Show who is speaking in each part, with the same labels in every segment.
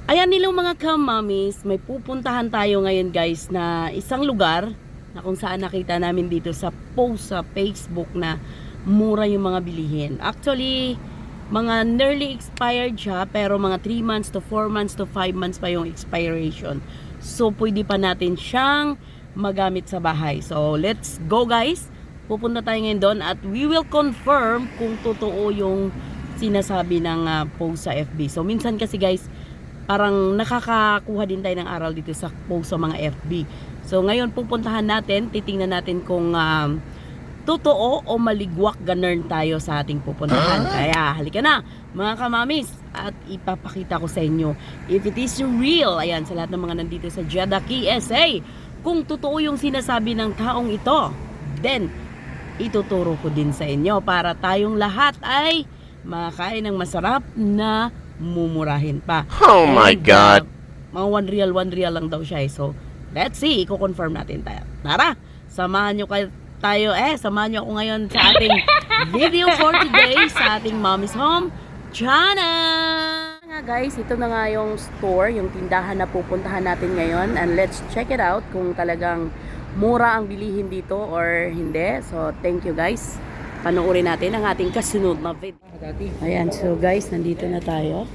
Speaker 1: Ayan nilang mga kamamis, may pupuntahan tayo ngayon guys na isang lugar na kung saan nakita namin dito sa post sa Facebook na mura yung mga bilihin. Actually, mga nearly expired siya pero mga 3 months to 4 months to 5 months pa yung expiration. So, pwede pa natin siyang magamit sa bahay. So, let's go guys! Pupunta tayo ngayon doon at we will confirm kung totoo yung sinasabi ng post sa FB. So, minsan kasi guys, parang nakakakuha din tayo ng aral dito sa post sa mga FB. So ngayon pupuntahan natin, titingnan natin kung totoo o maligwak ganern tayo sa ating pupuntahan. Kaya halika na mga kamamis at ipapakita ko sa inyo if it is real. Ayan, sa lahat ng mga nandito sa Jeddah KSA, kung totoo yung sinasabi ng taong ito, then ituturo ko din sa inyo para tayong lahat ay makakain ng masarap na mumurahin pa.
Speaker 2: Oh my God.
Speaker 1: Mga 1 real lang daw siya. So, let's see. Iko-confirm natin tayo. Tara, samahan nyo samahan nyo ako ngayon sa ating video for today sa ating Mommy's Home channel. Nga guys, ito na nga yung store, yung tindahan na pupuntahan natin ngayon. And let's check it out kung talagang mura ang bilihin dito or hindi. So, thank you guys. Panoorin natin ang ating kasunod na video. Ayan, so guys, nandito na tayo.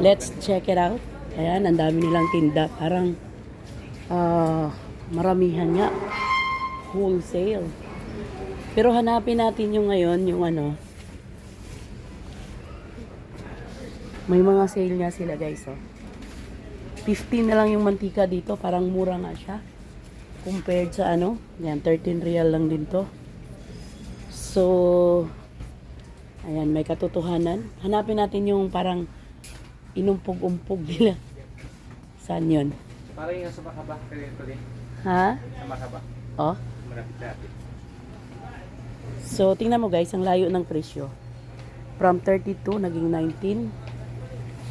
Speaker 1: Let's check it out. Ayan, ang dami nilang tinda. Parang maramihan nga. Wholesale. Pero hanapin natin yung ngayon, yung ano. May mga sale nga sila guys. Oh. 15 na lang yung mantika dito. Parang mura nga siya. Compared sa ano. Yan, 13 real lang din to. So, ayan, may katotohanan. Hanapin natin yung parang inumpog-umpog nila. Saan yun?
Speaker 3: Parang yung sa makaba.
Speaker 1: Ha?
Speaker 3: Sa makaba.
Speaker 1: Oh.
Speaker 3: Malapit-lapit.
Speaker 1: So, tingnan mo guys, ang layo ng presyo. From 32, naging 19.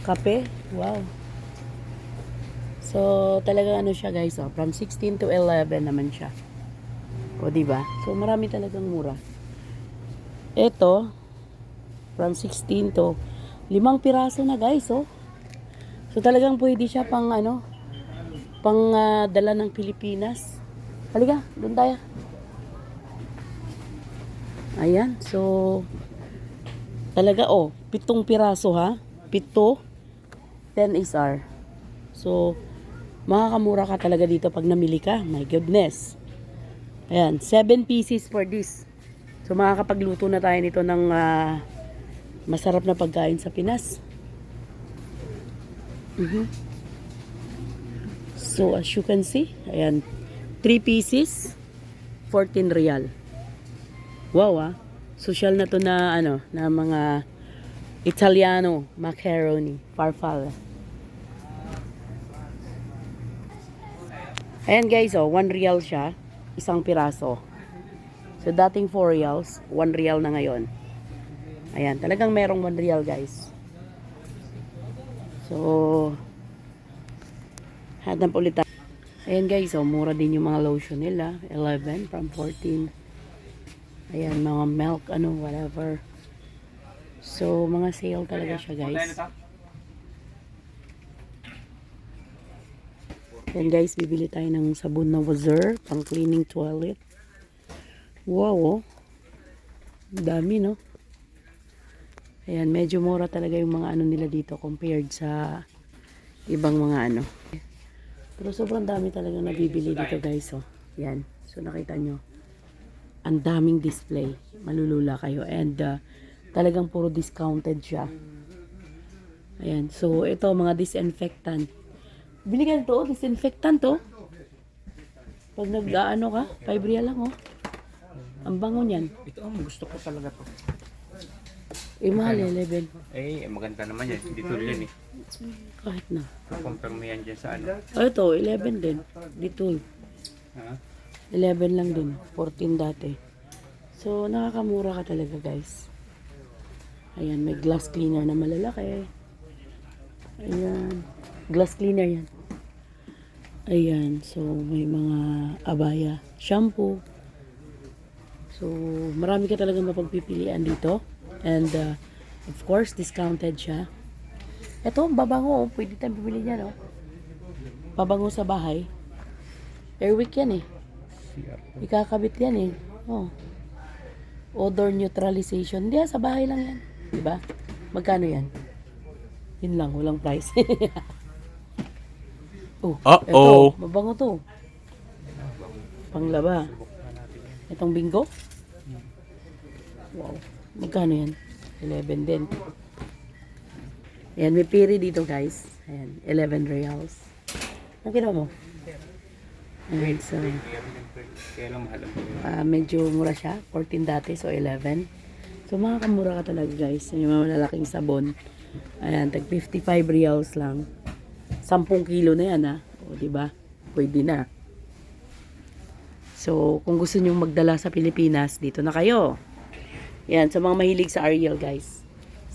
Speaker 1: Kape, wow. So, talaga ano siya guys, oh. From 16 to 11 naman siya. O, diba? So, marami talagang mura. Ito, from 16 to 5 piraso na guys, oh. So talagang pwede siya pang ano, pang dala ng Pilipinas. Halika, doon tayo. Ayan, so talaga oh, 7 piraso ha. 7, 10 SR. So makakamura ka talaga dito pag namili ka. My goodness. Ayan, 7 pieces for this. So makakapagluto na tayo nito ng masarap na pagkain sa Pinas. So as you can see, ayan, 3 pieces, 14 real. Wow social na to na ano, na mga Italiano macaroni, farfalle. Ayan guys, oh, 1 real siya, isang piraso. So, dating 4 reals, 1 real na ngayon. Ayan, talagang merong 1 real, guys. So, hanap ulit tayo. Ayan, guys, oh, mura din yung mga lotion nila. 11 from 14. Ayan, mga milk, ano, whatever. So, mga sale talaga siya, guys. Ayan, guys, bibili tayo ng sabon na Wazir, pang cleaning toilet. Wow, oh. Dami, no? Ayan, medyo mura talaga yung mga ano nila dito compared sa ibang mga ano. Pero sobrang dami talaga nabibili dito, guys, oh. Ayan. So, nakita nyo. Ang daming display. Malulula kayo. And, talagang puro discounted siya. Ayan. So, ito, mga disinfectant. Bili ka to, disinfectant, to. Pag nag-ano ka, 5 real lang, oh. Ang bango niyan.
Speaker 3: Ito ang gusto ko talaga to.
Speaker 1: Mahal 11.
Speaker 3: Maganda naman yan. Dito rin eh.
Speaker 1: Kahit na.
Speaker 3: Compare mo yan dyan sa ano.
Speaker 1: Ito, 11 din. Dito.
Speaker 3: Ha?
Speaker 1: 11 lang din. 14 dati. So, nakakamura ka talaga, guys. Ayan, may glass cleaner na malalaki. Ayan. Glass cleaner yan. Ayan. So, may mga abaya. Shampoo. So, marami ka talagang mapagpipilian dito. And, of course, discounted siya. Ito, babango. Oh. Pwede tayong bumili niya, no? Babango sa bahay. Airwick yan eh.
Speaker 3: CR.
Speaker 1: Ikakabit yan eh. Oh. Odor neutralization. Hindi, sa bahay lang yan. Diba? Magkano yan? Yun lang, walang price. Oh,
Speaker 3: Uh-oh.
Speaker 1: ito, mabango to. Panglaba. Itong bingo? Wow. Magkano yan? 11 din. Ayan, may piri dito guys. Ayan, 11 reals. Ang ginawa mo? Ayan, so,
Speaker 3: Kaya lang mahal ang
Speaker 1: medyo mura siya. 14 dati, so 11. So, makakamura ka talaga guys. Yung mga malalaking sabon. Ayan, tag 55 reals lang. 10 kilo na yan ha. O, diba? Pwede na. So, kung gusto nyo magdala sa Pilipinas, dito na kayo. Yan, sa mga mahilig sa Ariel guys.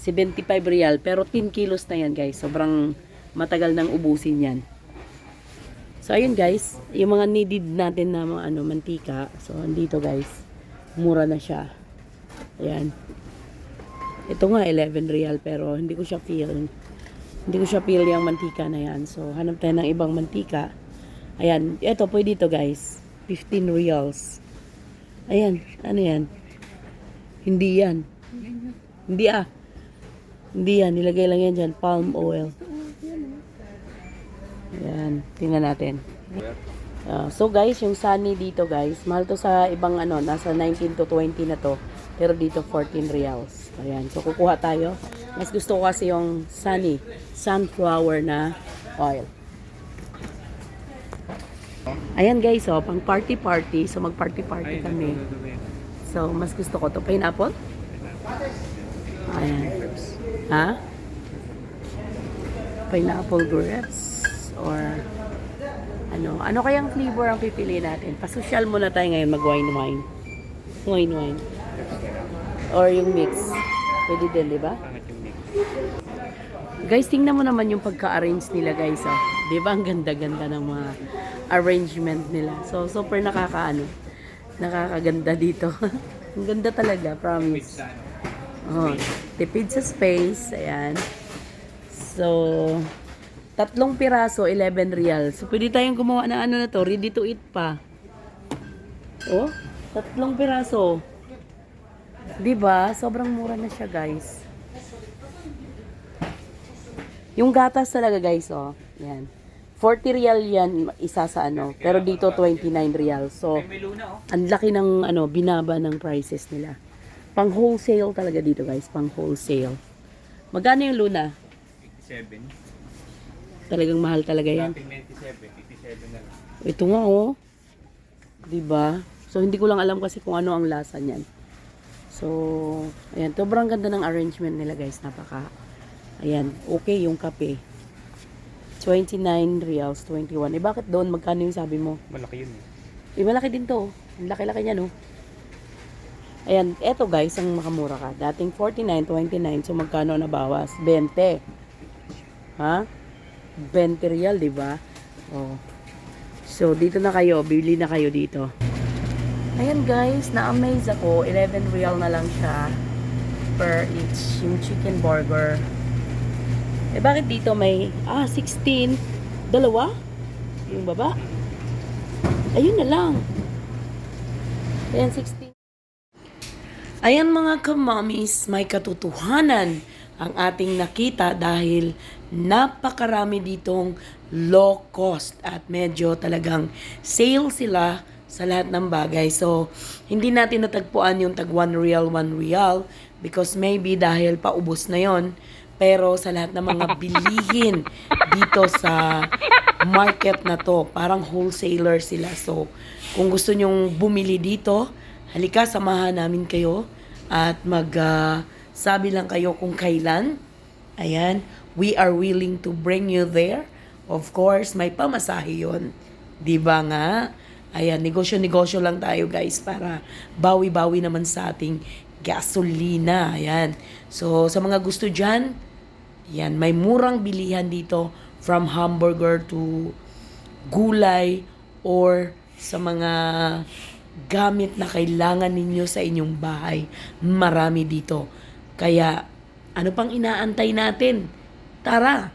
Speaker 1: 75 real, pero 10 kilos na yan guys. Sobrang matagal nang ubusin yan. So, ayun guys. Yung mga needed natin na mga mantika. So, andito guys. Mura na siya. Ayan. Ito nga, 11 real, pero hindi ko siya feel. Hindi ko siya feel yung mantika na yan. So, hanap tayo ng ibang mantika. Ayan. Ito, pwede ito guys. 15 reals. Ayan. Ano yan? Hindi yan. Hindi ah. Hindi yan. Nilagay lang yan dyan. Palm oil. Ayan. Tingnan natin. So guys, yung Sunny dito guys. Mahal to sa ibang nasa 19 to 20 na to. Pero dito 14 reals. Ayan. So kukuha tayo. Mas gusto ko kasi yung Sunny. Sunflower na oil. Ayan guys, pang party-party. So mag-party-party kami. So mas gusto ko to. Pineapple? Ayan. Ha? Pineapple grapes? Or ano kayang flavor ang pipiliin natin? Pasosyal muna tayo ngayon mag-wine-wine. Wine-wine. Or yung mix. Pwede din, di ba? Guys, tingnan mo naman yung pagka-arrange nila guys. Di ba? Ang ganda-ganda ng mga arrangement nila. So, super nakakaganda dito. Ang ganda talaga, promise. Oh, tipid sa space. Ayan. So, 3 piraso, 11 real. So, pwede tayong gumawa ng na to. Ready to eat pa. Oh, 3 piraso. Diba? Sobrang mura na siya, guys. Yung gatas talaga, guys, Yan. 40 real yan, isa sa Pero dito, 29 real. So, ang laki ng, binaba ng prices nila. Pang wholesale talaga dito, guys. Pang wholesale. Magkano yung Luna?
Speaker 3: 87.
Speaker 1: Talagang mahal talaga yan.
Speaker 3: 97 na lang.
Speaker 1: Ito nga, Diba? So, hindi ko lang alam kasi kung ano ang lasa niyan. So, ayan. Sobrang ganda ng arrangement nila, guys. Ayan. Okay yung kape. 29 reals, 21. Bakit doon? Magkano yung sabi mo?
Speaker 3: Malaki yun
Speaker 1: Malaki din to. Ang laki-laki niya, no? Ayan. Eto, guys, ang makamura ka. Dating 49, 29. So, magkano na bawas? 20. Ha? 20 real, di ba? Oh. So, dito na kayo. Bili na kayo dito. Ayan, guys. Na-amaze ako. 11 real na lang siya per each. Yung chicken burger. Bakit dito may 16? Dalawa? Yung baba? Ayun na lang. Ayan, 16. Ayan mga kamamis, may katotohanan ang ating nakita dahil napakarami ditong low cost at medyo talagang sale sila sa lahat ng bagay. So, hindi natin natagpuan yung tag 1 real because maybe dahil paubos na yon. Pero sa lahat ng mga bilihin dito sa market na to, parang wholesaler sila. So, kung gusto nyong bumili dito, halika, samahan namin kayo at sabi lang kayo kung kailan. Ayan, we are willing to bring you there. Of course, may pamasahe yun. Diba nga? Ayan, negosyo-negosyo lang tayo guys para bawi-bawi naman sa ating gasolina. Ayan. So, sa mga gusto dyan, yan, may murang bilihan dito from hamburger to gulay or sa mga gamit na kailangan ninyo sa inyong bahay. Marami dito. Kaya, ano pang inaantay natin? Tara,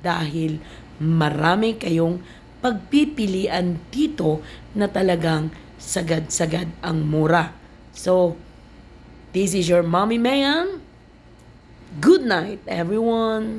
Speaker 1: dahil marami kayong pagpipilian dito na talagang sagad-sagad ang mura. So, this is your Mommy Mayan. Good night, everyone.